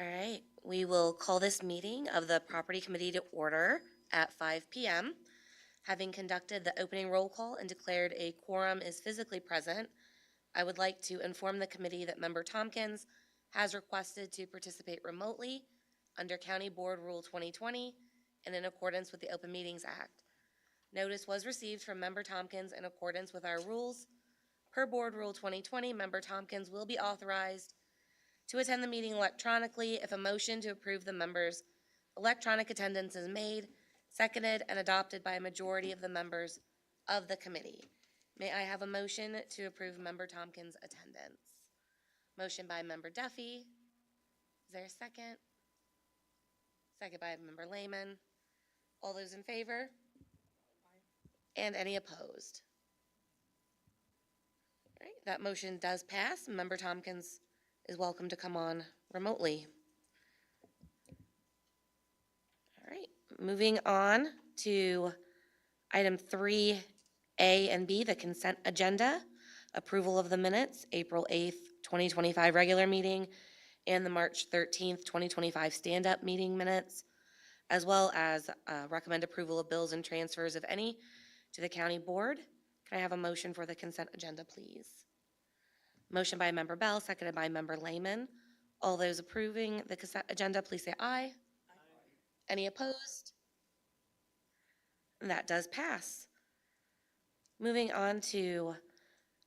All right, we will call this meeting of the Property Committee to order at 5 p.m. Having conducted the opening roll call and declared a quorum is physically present, I would like to inform the committee that Member Tompkins has requested to participate remotely under County Board Rule 2020 and in accordance with the Open Meetings Act. Notice was received from Member Tompkins in accordance with our rules. Per Board Rule 2020, Member Tompkins will be authorized to attend the meeting electronically if a motion to approve the member's electronic attendance is made, seconded, and adopted by a majority of the members of the committee. May I have a motion to approve Member Tompkins' attendance? Motion by Member Duffy. Is there a second? Second by Member Lehman. All those in favor? And any opposed? All right, that motion does pass. Member Tompkins is welcome to come on remotely. All right, moving on to item 3A and B, the consent agenda. Approval of the minutes, April 8th, 2025 regular meeting, and the March 13th, 2025 stand-up meeting minutes, as well as recommend approval of bills and transfers, if any, to the county board. Can I have a motion for the consent agenda, please? Motion by Member Bell, seconded by Member Lehman. All those approving the consent agenda, please say aye. Aye. Any opposed? And that does pass. Moving on to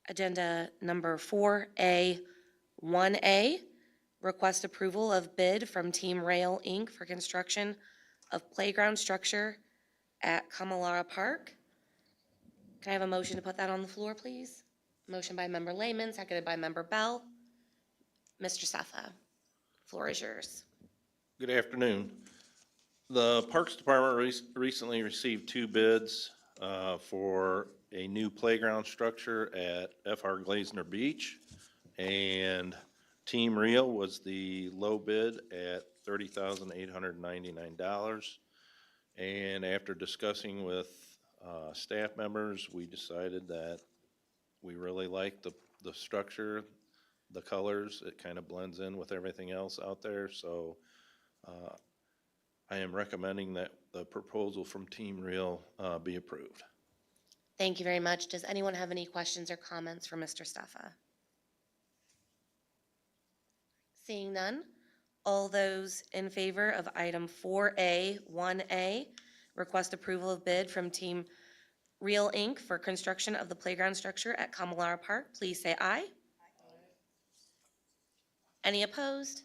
agenda number 4A, 1A, request approval of bid from Team Rail, Inc. for construction of playground structure at Kamalara Park. Can I have a motion to put that on the floor, please? Motion by Member Lehman, seconded by Member Bell. Mr. Seffa, floor is yours. Good afternoon. The Parks Department recently received 2 bids for a new playground structure at F.R. Glazner Beach, and Team Real was the low bid at $30,899. And after discussing with staff members, we decided that we really like the structure, the colors. It kind of blends in with everything else out there, so I am recommending that the proposal from Team Real be approved. Thank you very much. Does anyone have any questions or comments for Mr. Staffa? Seeing none, all those in favor of item 4A, 1A, request approval of bid from Team Real Inc. for construction of the playground structure at Kamalara Park, please say aye. Aye. Any opposed?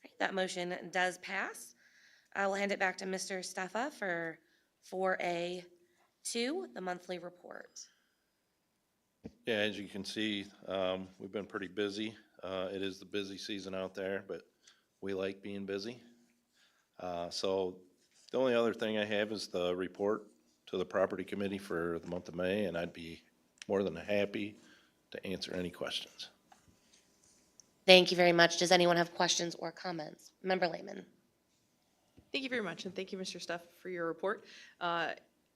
Right, that motion does pass. I will hand it back to Mr. Staffa for 4A2, the monthly report. Yeah, as you can see, we've been pretty busy. It is the busy season out there, but we like being busy. So the only other thing I have is the report to the property committee for the month of May, and I'd be more than happy to answer any questions. Thank you very much. Does anyone have questions or comments? Member Lehman. Thank you very much, and thank you, Mr. Stuff, for your report.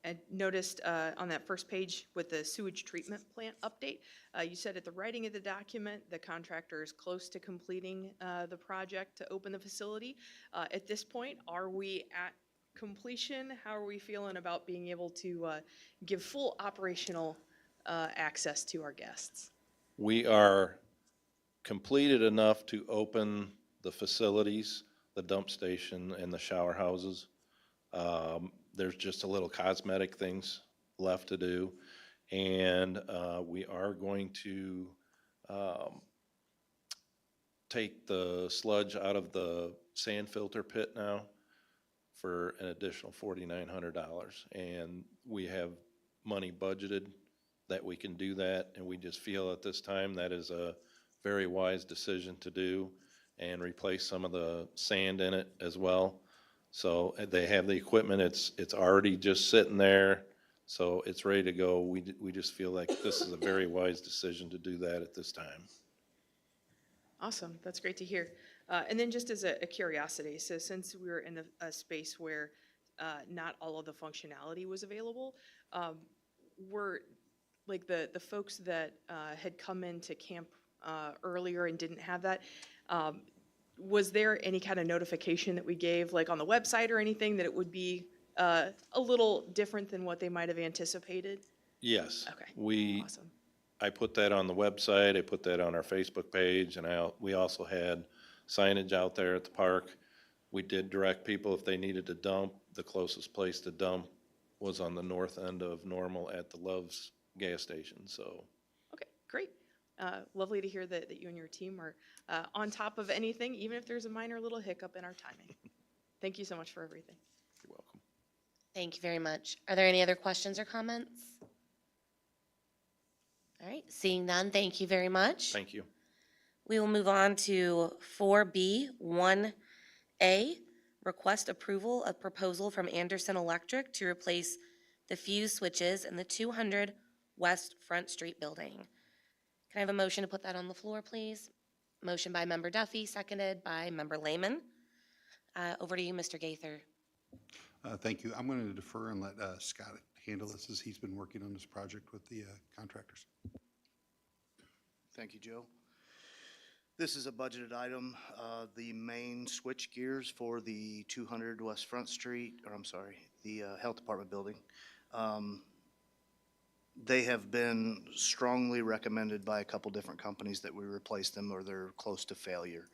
I noticed on that first page with the sewage treatment plant update, you said at the writing of the document, the contractor is close to completing the project to open the facility. At this point, are we at completion? How are we feeling about being able to give full operational access to our guests? We are completed enough to open the facilities, the dump station and the shower houses. There's just a little cosmetic things left to do. And we are going to take the sludge out of the sand filter pit now for an additional $4,900. And we have money budgeted that we can do that. And we just feel at this time that is a very wise decision to do, and replace some of the sand in it as well. So they have the equipment, it's already just sitting there, so it's ready to go. We just feel like this is a very wise decision to do that at this time. Awesome, that's great to hear. And then just as a curiosity, so since we were in a space where not all of the functionality was available, were like the folks that had come in to camp earlier and didn't have that. Was there any kind of notification that we gave, like on the website or anything, that it would be a little different than what they might have anticipated? Yes. Okay, awesome. I put that on the website, I put that on our Facebook page, and we also had signage out there at the park. We did direct people if they needed to dump. The closest place to dump was on the north end of Normal at the Love's gas station, so. Okay, great. Lovely to hear that you and your team are on top of anything, even if there's a minor little hiccup in our timing. Thank you so much for everything. You're welcome. Thank you very much. Are there any other questions or comments? All right, seeing none, thank you very much. Thank you. We will move on to 4B, 1A, request approval of proposal from Anderson Electric to replace the fuse switches in the 200 West Front Street building. Can I have a motion to put that on the floor, please? Motion by Member Duffy, seconded by Member Lehman. Over to you, Mr. Gaither. Thank you. I'm going to defer and let Scott handle this, as he's been working on this project with the contractors. Thank you, Joe. This is a budgeted item. The main switch gears for the 200 West Front Street, or I'm sorry, the Health Department building, they have been strongly recommended by a couple different companies that we replace them, or they're close to failure.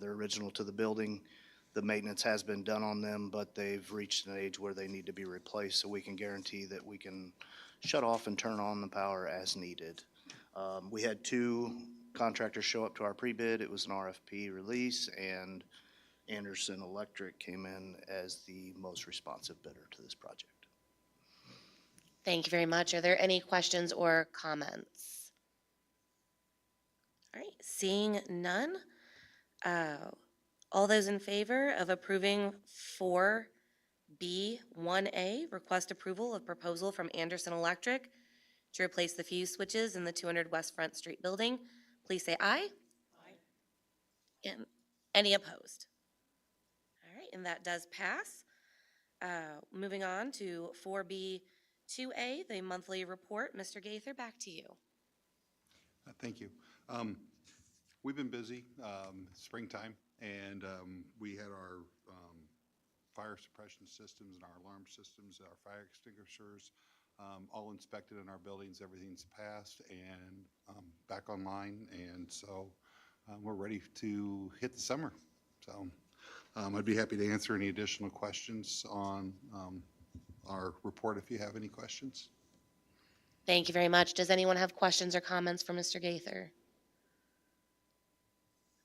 They're original to the building. The maintenance has been done on them, but they've reached an age where they need to be replaced, so we can guarantee that we can shut off and turn on the power as needed. We had two contractors show up to our pre-bid. It was an RFP release, and Anderson Electric came in as the most responsive bidder to this project. Thank you very much. Are there any questions or comments? All right, seeing none. All those in favor of approving 4B, 1A, request approval of proposal from Anderson Electric to replace the fuse switches in the 200 West Front Street building, please say aye. Aye. And any opposed? All right, and that does pass. Moving on to 4B, 2A, the monthly report. Mr. Gaither, back to you. Thank you. We've been busy, springtime, and we had our fire suppression systems and our alarm systems, our fire extinguishers, all inspected in our buildings. Everything's passed and back online, and so we're ready to hit the summer. So I'd be happy to answer any additional questions on our report if you have any questions. Thank you very much. Does anyone have questions or comments for Mr. Gaither?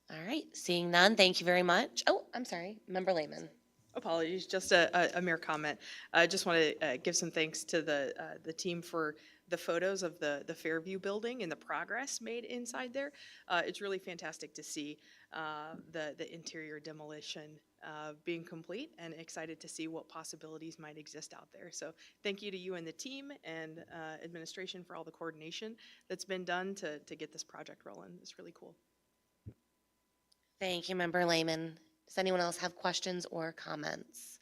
All right, seeing none, thank you very much. Oh, I'm sorry, Member Lehman. Apologies, just a mere comment. I just want to give some thanks to the team for the photos of the Fairview building and the progress made inside there. It's really fantastic to see the interior demolition being complete, and excited to see what possibilities might exist out there. So thank you to you and the team and administration for all the coordination that's been done to get this project rolling. It's really cool. Thank you, Member Lehman. Does anyone else have questions or comments?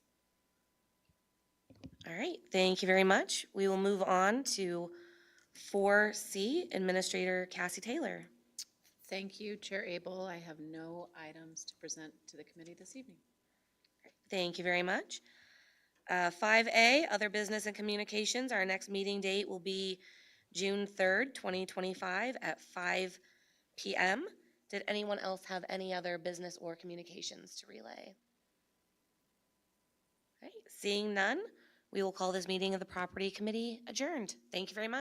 All right, thank you very much. We will move on to 4C, Administrator Cassie Taylor. Thank you, Chair Abel. I have no items to present to the committee this evening. Thank you very much. 5A, Other Business and Communications. Our next meeting date will be June 3rd, 2025 at 5 p.m. Did anyone else have any other business or communications to relay? All right, seeing none, we will call this meeting of the Property Committee adjourned. Thank you very much.